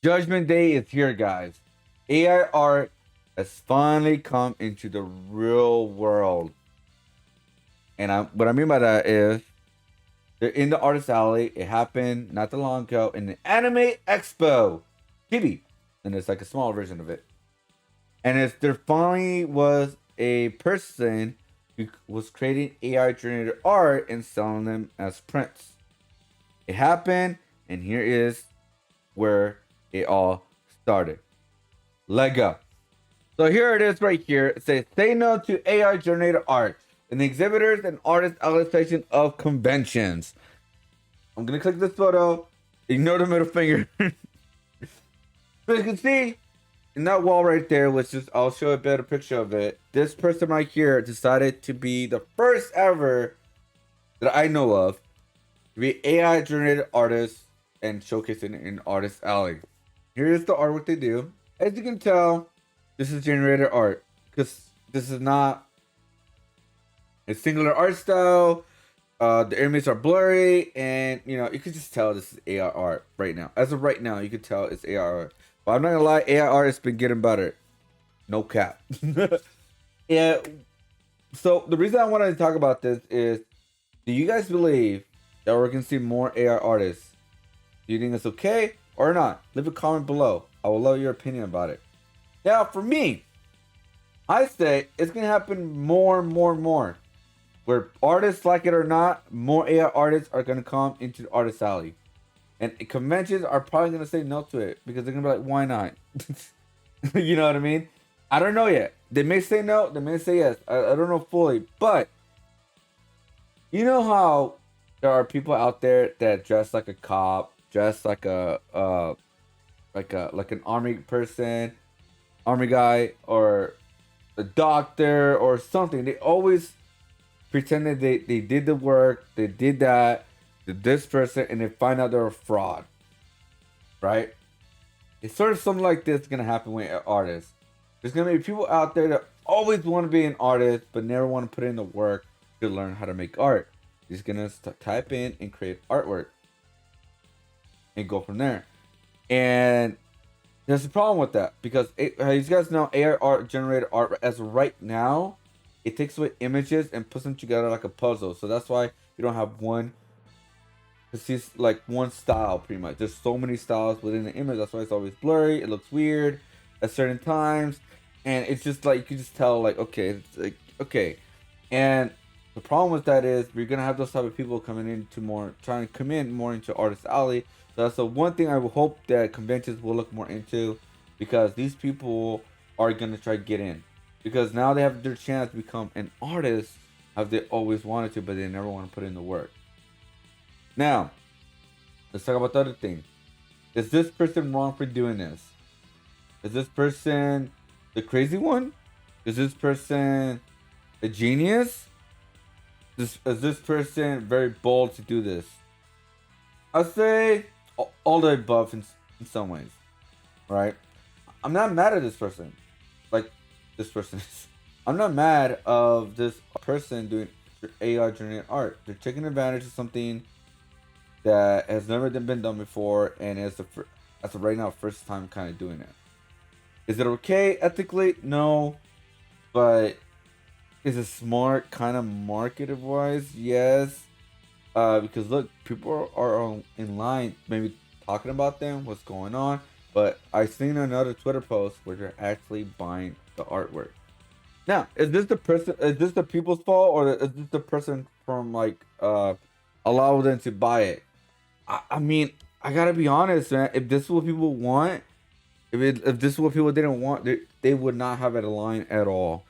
Judgment Day is here, guys. AI art has finally come into the real world. And what I mean by that is they're in the artist alley. It happened not too long ago in the Anime Expo. Chibi. And it's like a small version of it. And there finally was a person who was creating AI generated art and selling them as prints. It happened, and here is where it all started. Lego. So here it is right here. It says, say no to AI generated art in the exhibitors and artists outlet section of conventions. I'm going to click this photo. Ignore the middle finger. So you can see in that wall right there, which is, I'll show a better picture of it. This person right here decided to be the first ever that I know of to be AI generated artist and showcasing in Artist Alley. Here's the artwork they do. As you can tell, this is generated art because this is not a singular art style. The images are blurry, and you can just tell this is AI art right now. As of right now, you can tell it's AI art. But I'm not gonna lie, AI art has been getting better. No cap. Yeah. So the reason I wanted to talk about this is, do you guys believe that we're gonna see more AI artists? Do you think it's okay or not? Leave a comment below. I will love your opinion about it. Now, for me, I say it's gonna happen more and more and more. Where artists like it or not, more AI artists are gonna come into the artist alley, and conventions are probably gonna say no to it because they're gonna be like, why not? You know what I mean? I don't know yet. They may say no, they may say yes. I don't know fully, but you know how there are people out there that dress like a cop, dress like like an army person, army guy, or a doctor or something. They always pretended they did the work, they did that, did this person, and they find out they're a fraud. Right? It's sort of something like this gonna happen with artists. There's gonna be people out there that always want to be an artist but never want to put in the work to learn how to make art. They're just gonna type in and create artwork and go from there. And there's a problem with that because as you guys know, AI art generated art as of right now, it takes away images and puts them together like a puzzle. So that's why you don't have one. It's like one style pretty much. There's so many styles within the image. That's why it's always blurry. It looks weird at certain times, and it's just like you can just tell like okay, it's like okay. And the problem with that is we're gonna have those type of people coming into more, trying to come in more into Artist Alley. So that's the one thing I will hope that conventions will look more into, because these people are gonna try to get in, because now they have their chance to become an artist as they always wanted to, but they never want to put in the work. Now, let's talk about the other thing. Is this person wrong for doing this? Is this person the crazy one? Is this person a genius? Is this person very bold to do this? I'd say all the above in some ways, right? I'm not mad at this person, like this person is. I'm not mad of this person doing AI generated art. They're taking advantage of something that has never been done before, and it's as of right now, first time kind of doing it. Is it okay ethically? No, but is it smart kind of marketed wise? Yes. Because look, people are in line, maybe talking about them, what's going on. But I seen another Twitter post where they're actually buying the artwork. Now, is this the person? Is this the people's fault, or is this the person from like allow them to buy it? I mean, I gotta be honest, man. If this is what people want, if this is what people didn't want, they would not have it aligned at all.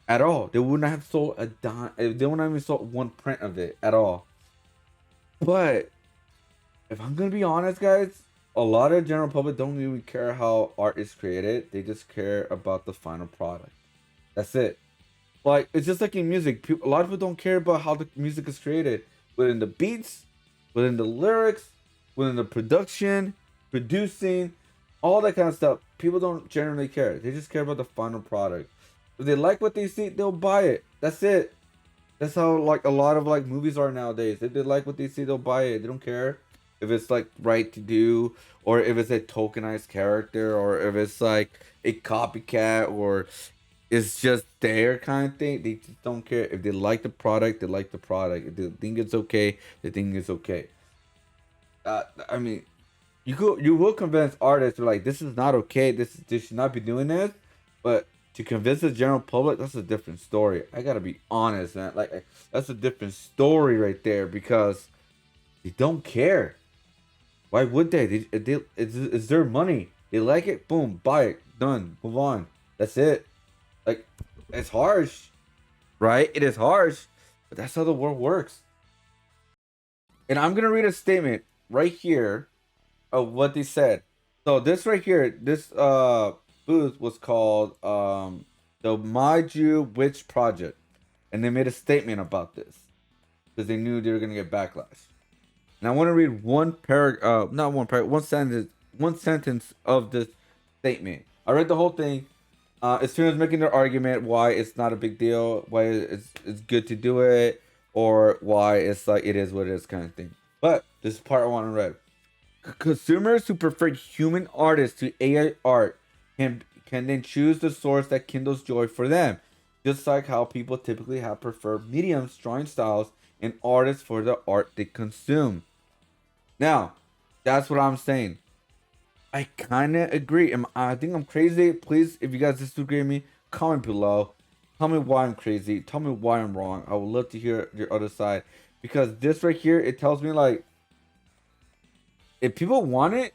At all. They would not have sold a dime. They would not even sold one print of it at all. But if I'm gonna be honest, guys, a lot of general public don't really care how art is created. They just care about the final product. That's it. Like it's just like in music. A lot of people don't care about how the music is created, within the beats, within the lyrics, within the production, producing, all that kind of stuff. People don't generally care. They just care about the final product. If they like what they see, they'll buy it. That's it. That's how like a lot of like movies are nowadays. If they like what they see, they'll buy it. They don't care. if it's like right to do, or if it's a tokenized character, or if it's like a copycat, or it's just their kind of thing. They just don't care. If they like the product, they like the product. If they think it's okay, they think it's okay. I mean, you will convince artists like this is not okay. This should not be doing this. But to convince the general public, that's a different story. I gotta be honest, man. Like that's a different story right there because they don't care. Why would they? It's their money. They like it. Boom, buy it. Done. Move on. That's it. Like it's harsh, right? It is harsh, but that's how the world works. And I'm gonna read a statement right here of what they said. So this right here, this booth was called the Maiju Witch Project, and they made a statement about this because they knew they were gonna get backlash. And I want to read not one paragraph, one sentence of this statement. I read the whole thing. As soon as making their argument why it's not a big deal, why it's good to do it, or why it's like it is what it is kind of thing. But this is part I want to read. Consumers who prefer human artists to AI art can then choose the source that kindles joy for them, just like how people typically have preferred mediums, drawing styles, and artists for the art they consume. Now, that's what I'm saying. I kind of agree. I think I'm crazy. Please, if you guys disagree with me, comment below. Tell me why I'm crazy. Tell me why I'm wrong. I would love to hear your other side. Because this right here, it tells me like, if people want it,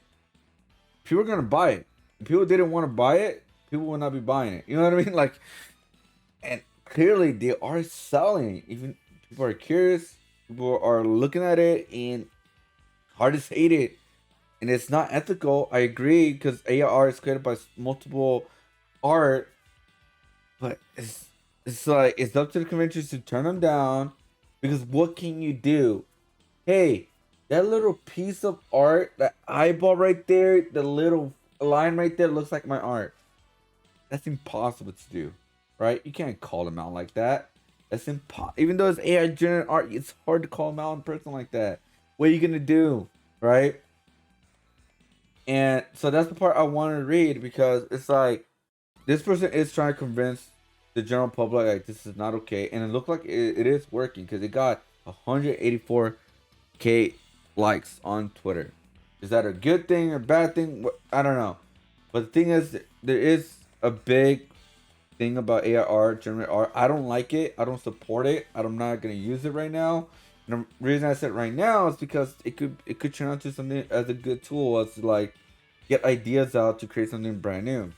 people are gonna buy it. If people didn't want to buy it, people would not be buying it. You know what I mean? Like, and clearly they are selling. Even people are curious. People are looking at it, and artists hate it, and it's not ethical. I agree because AR is created by multiple art, but it's like it's up to the conventions to turn them down because what can you do? Hey, that little piece of art, that eyeball right there, the little line right there looks like my art. That's impossible to do, right? You can't call them out like that. That's impossible. Even though it's AI generated art, it's hard to call them out in person like that. What are you gonna do, right? And so that's the part I wanted to read because it's like this person is trying to convince the general public like this is not okay, and it looked like it is working because it got 184K likes on Twitter. Is that a good thing or bad thing? I don't know. But the thing is, there is a big thing about AI art, generated art. I don't like it. I don't support it. I'm not gonna use it right now. And the reason I said right now is because it could turn out to something as a good tool as to like get ideas out to create something brand new,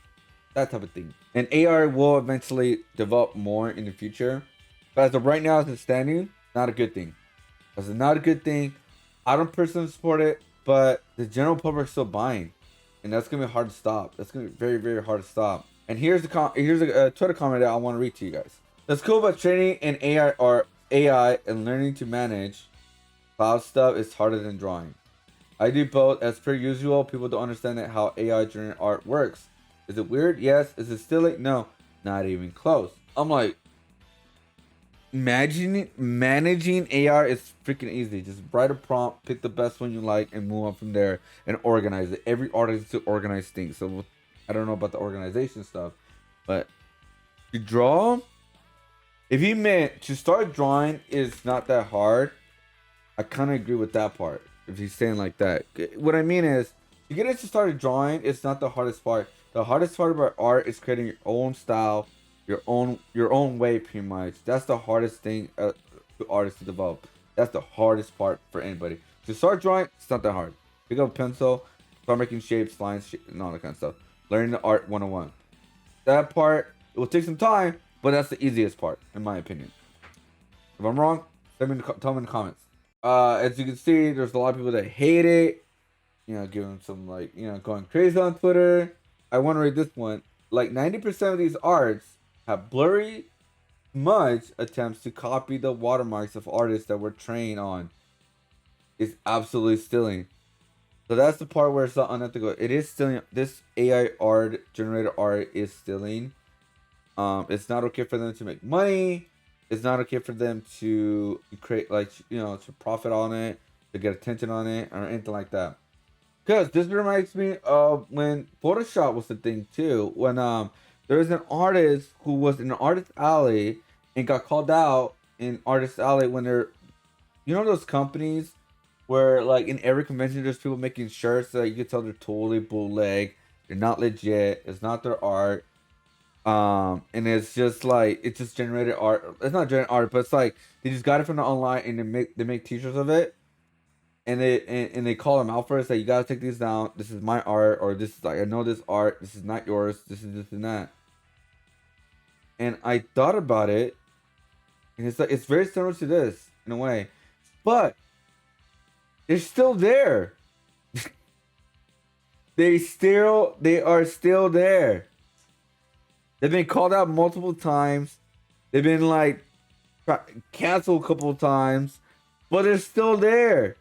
that type of thing. And AR will eventually develop more in the future, but as of right now, as it's standing, not a good thing. As it's not a good thing. I don't personally support it, but the general public is still buying, and that's gonna be hard to stop. That's gonna be very very hard to stop. And here's a Twitter comment that I want to read to you guys. That's cool about training in AI or AI and learning to manage cloud stuff is harder than drawing. I do both. As per usual, people don't understand how AI generated art works. Is it weird? Yes. Is it silly? No. Not even close. I'm like, managing AI is freaking easy. Just write a prompt, pick the best one you like, and move on from there and organize it. Every artist to organize things. So I don't know about the organization stuff, but to draw, if you meant to start drawing is not that hard, I kind of agree with that part. If he's saying like that, what I mean is, you get into started drawing, it's not the hardest part. The hardest part about art is creating your own style, your own way, pretty much. That's the hardest thing to artists to develop. That's the hardest part for anybody. To start drawing, it's not that hard. Pick up a pencil, start making shapes, lines, and all that kind of stuff. Learning the art 101. That part, it will take some time, but that's the easiest part, in my opinion. If I'm wrong, tell me in the comments. As you can see, there's a lot of people that hate it. You know, giving some like, you know, going crazy on Twitter. I want to read this one. Like 90% of these arts have blurry, smudge attempts to copy the watermarks of artists that were trained on. It's absolutely stealing. So that's the part where it's not unethical. It is stealing. This AI art, generated art, is stealing. It's not okay for them to make money. It's not okay for them to create, like, you know, to profit on it. to get attention on it or anything like that. Because this reminds me of when Photoshop was the thing too. When there was an artist who was in an artist alley and got called out in artist alley when they're, those companies where like in every convention there's people making shirts that you can tell they're totally bootleg, they're not legit, it's not their art. And it's just like it just generated art. It's not generated art, but it's like they just got it from the online and they make t-shirts of it, and they call them out for it. Say, you gotta take these down. This is my art, or this is like, I know this art. This is not yours. This is this and that. And I thought about it, and it's like it's very similar to this in a way, but they're still there. They are still there. They've been called out multiple times. They've been like canceled a couple of times, but they're still there.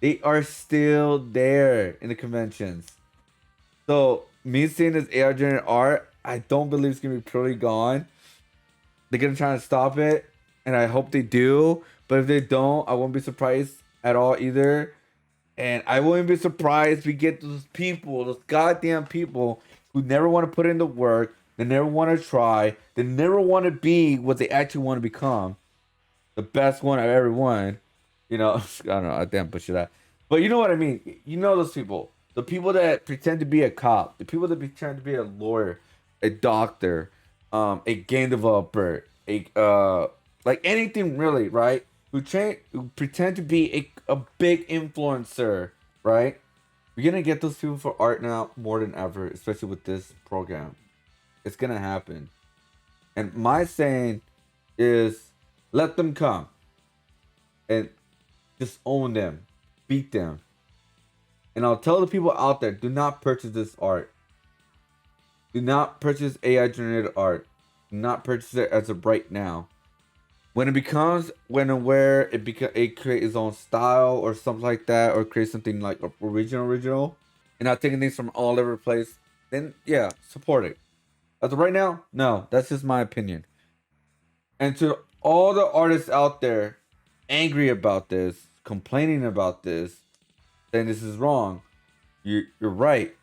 They are still there in the conventions. So me seeing this AI generated art, I don't believe it's gonna be totally gone. They're gonna try to stop it, and I hope they do. But if they don't, I won't be surprised at all either. And I wouldn't be surprised we get those people, those goddamn people who never want to put in the work, they never want to try, they never want to be what they actually want to become. The best one I've ever won. I don't know, I damn butcher that. But you know what I mean. You know those people. The people that pretend to be a cop, the people that pretend to be a lawyer, a doctor, a game developer, like anything really, right? Who pretend to be a big influencer, right? We're gonna get those people for art now more than ever, especially with this program. It's gonna happen. And my saying is let them come and just own them, beat them. And I'll tell the people out there, do not purchase this art. Do not purchase AI generated art. Do not purchase it as of right now. When it becomes, when and where it create its own style or something like that, or create something like original, and not taking things from all over the place, then yeah, support it. As of right now, no, that's just my opinion. And to all the artists out there angry about this, complaining about this, saying this is wrong, you're right.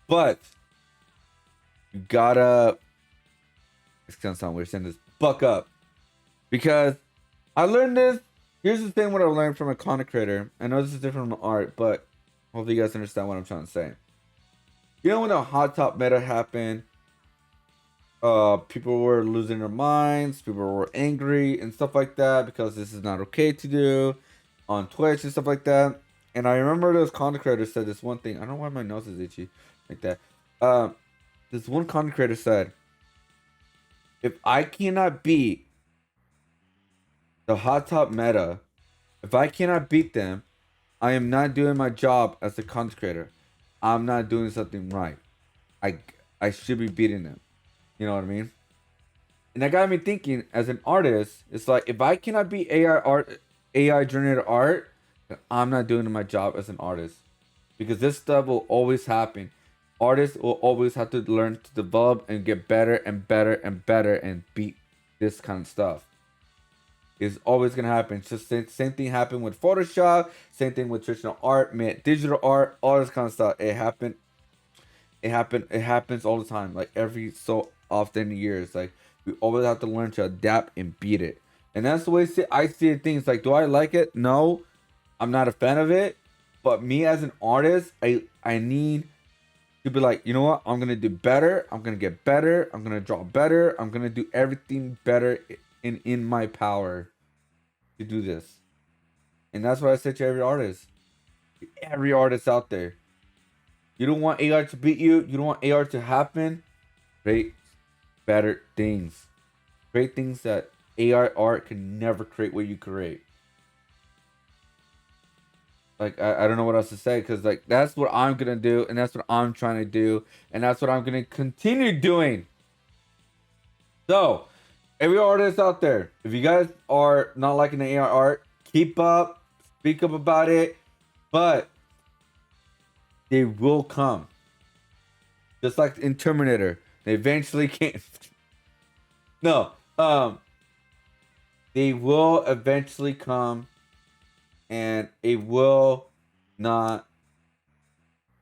But you gotta, it's gonna sound weird saying this, buck up. Because I learned this. Here's the thing: what I learned from a content creator. I know this is different from art, but hopefully you guys understand what I'm trying to say. When the hot top meta happened, people were losing their minds, people were angry and stuff like that because this is not okay to do on Twitch and stuff like that. And I remember those content creators said this one thing. I don't know why my nose is itchy like that. This one content creator said, "If I cannot beat the hot top meta, if I cannot beat them, I am not doing my job as a content creator. I'm not doing something right. I should be beating them." You know what I mean? And that got me thinking, as an artist, it's like if I cannot beat AI generated art, then I'm not doing my job as an artist. Because this stuff will always happen. Artists will always have to learn to develop and get better and better and better and beat this kind of stuff. Is always gonna happen. It's just same thing happened with Photoshop, same thing with traditional art, digital art, all this kind of stuff. It happened. It happens all the time. Like every so often years. Like we always have to learn to adapt and beat it. And that's the way I see things. Like, do I like it? No, I'm not a fan of it. But me as an artist, I need to be like, you know what? I'm gonna do better. I'm gonna get better. I'm gonna draw better. I'm gonna do everything better in my power to do this. And that's what I say to every artist out there. You don't want AR to beat you. You don't want AR to happen. Create better things. Create things that AR art can never create what you create. Like I don't know what else to say, because like that's what I'm gonna do, and that's what I'm trying to do, and that's what I'm gonna continue doing. So every artist out there, if you guys are not liking the AR art, keep up, speak up about it, but they will come. Just like in Terminator, they eventually can't. No, they will eventually come, and not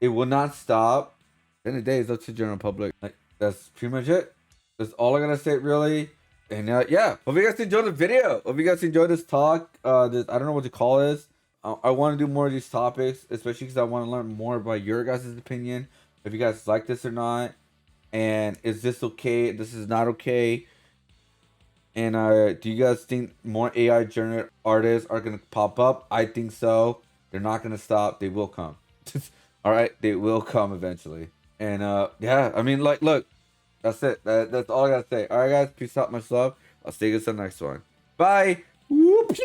it will not stop. At the end of the day, it's up to the general public. Like, that's pretty much it. That's all I gotta say, really. And yeah, hope you guys enjoyed the video. Hope you guys enjoyed this talk. This, I don't know what to call this. I want to do more of these topics, especially because I want to learn more about your guys' opinion. If you guys like this or not, and is this okay? This is not okay. And do you guys think more AI generated artists are gonna pop up? I think so. They're not gonna stop. They will come. All right, they will come eventually. And yeah, I mean, like, look, that's it. That's all I gotta say. All right, guys, peace out, much love. I'll see you guys in the next one. Bye. Whoop,